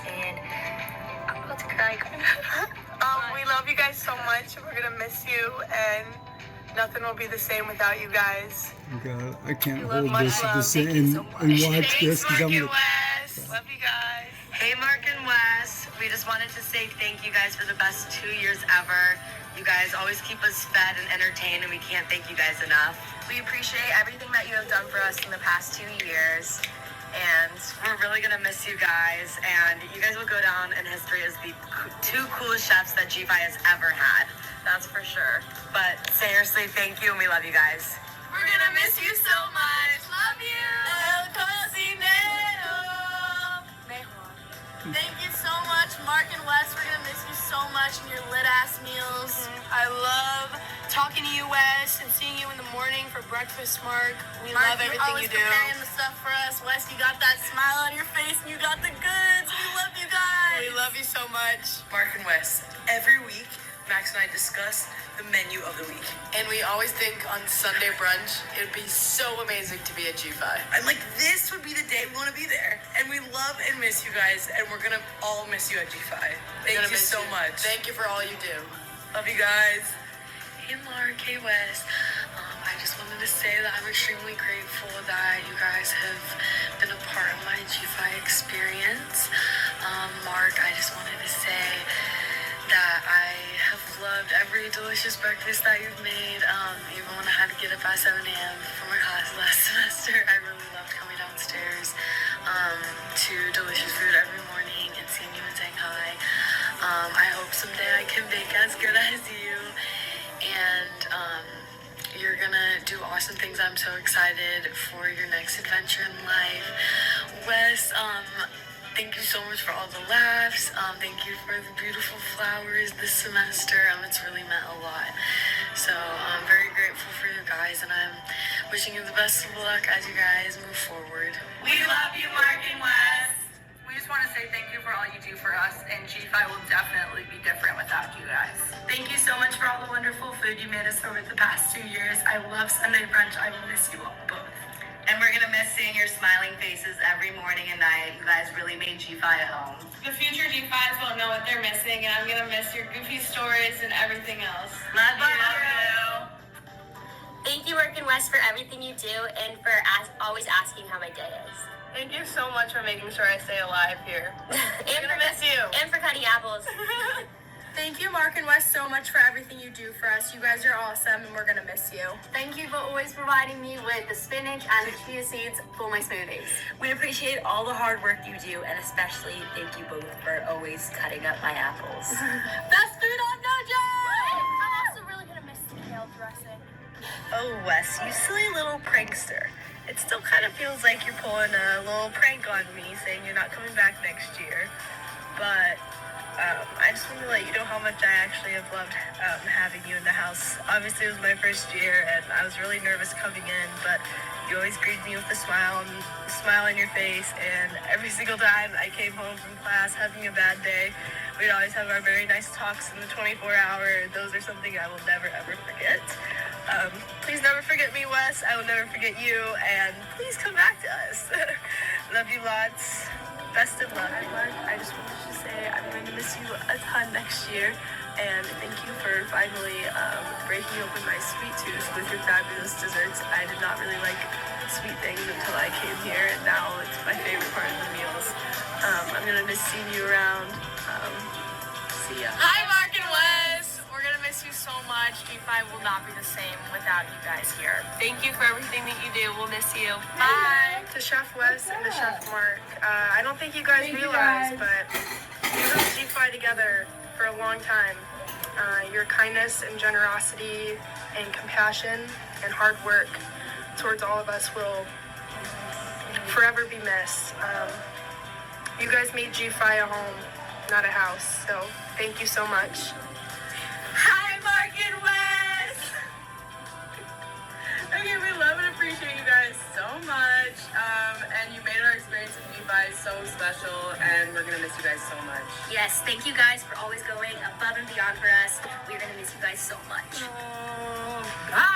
and I'm about to cry. We love you guys so much. We're gonna miss you, and nothing will be the same without you guys. God, I can't You hold love, this much love. and watch this because I'm gonna. Wes. Love you guys. Hey, Mark and Wes. We just wanted to say thank you guys for the best 2 years ever. You guys always keep us fed and entertained, and we can't thank you guys enough. We appreciate everything that you have done for us in the past 2 years, and we're really gonna miss you guys. And you guys will go down in history as the two coolest chefs that G5 has ever had. That's for sure. But seriously, thank you, and we love you guys. We're gonna miss you so much. Love you. El Cocinero. Thank you so much, Mark and Wes. We're gonna miss you so much and your lit-ass meals. I love talking to you, Wes, and seeing you in the morning for breakfast, Mark. We love everything you do. Preparing the stuff for us. Wes, you got that smile on your face and you got the goods. We love you guys. We love you so much. Mark and Wes, every week, Max and I discuss the menu of the week. And we always think on Sunday brunch, it would be so amazing to be at G5. And like, this would be the day we want to be there. And we love and miss you guys, and we're gonna all miss you at G5. Thank you so much. Thank you for all you do. Love you guys. Hey Mark, hey Wes. I just wanted to say that I'm extremely grateful that you guys have been a part of my G5 experience. Mark, I just wanted to say that I have loved every delicious breakfast that you've made. Even when I had to get up at 7 a.m. for my class last semester, I really loved coming downstairs to delicious food every morning and seeing you and saying hi. I hope someday I can bake as good as you, and you're gonna do awesome things. I'm so excited for your next adventure in life. Wes, thank you so much for all the laughs. Thank you for the beautiful flowers this semester. It's really meant a lot. So I'm very grateful for you guys, and I'm wishing you the best of luck as you guys move forward. We love you, Mark and Wes. We just want to say thank you for all you do for us, and G5 will definitely be different without you guys. Thank you so much for all the wonderful food you made us over the past 2 years. I love Sunday brunch. I will miss you all both. And we're gonna miss seeing your smiling faces every morning and night. You guys really made G5 at home. The future G5s won't know what they're missing, and I'm gonna miss your goofy stories and everything else. Love you. Thank you, Mark and Wes, for everything you do and for always asking how my day is. Thank you so much for making sure I stay alive here. And gonna miss you. And for cutting apples. Thank you, Mark and Wes, so much for everything you do for us. You guys are awesome, and we're gonna miss you. Thank you for always providing me with the spinach and the chia seeds for my smoothies. We appreciate all the hard work you do, and especially thank you both for always cutting up my apples. Best food on Dojo! I'm also really gonna miss the kale dressing. Oh, Wes, you silly little prankster. It still kind of feels like you're pulling a little prank on me, saying you're not coming back next year. But I just want to let you know how much I actually have loved having you in the house. Obviously, it was my first year, and I was really nervous coming in, but you always greeted me with a smile on your face, and every single time I came home from class having a bad day, we'd always have our very nice talks in the 24-hour. Those are something I will never, ever forget. Please never forget me, Wes. I will never forget you, and please come back to us. Love you lots. Best of luck. Hi, Mark. I just wanted to say I'm going to miss you a ton next year, and thank you for finally breaking open my sweet tooth with your fabulous desserts. I did not really like sweet things until I came here, and now it's my favorite part of the meals. I'm going to miss seeing you around. See ya. Hi, Mark and Wes. We're going to miss you so much. G5 will not be the same without you guys here. Thank you for everything that you do. We'll miss you. Bye. To Chef Wes and to Chef Mark. I don't think you guys realize, but you've been G5 together for a long time. Your kindness and generosity and compassion and hard work towards all of us will forever be missed. You guys made G5 a home, not a house, so thank you so much. Hi, Mark and Wes! Okay, we love and appreciate you guys so much, and you made our experience with G5 so special, and we're gonna miss you guys so much. Yes, thank you guys for always going above and beyond for us. We're gonna miss you guys so much. Oh, bye!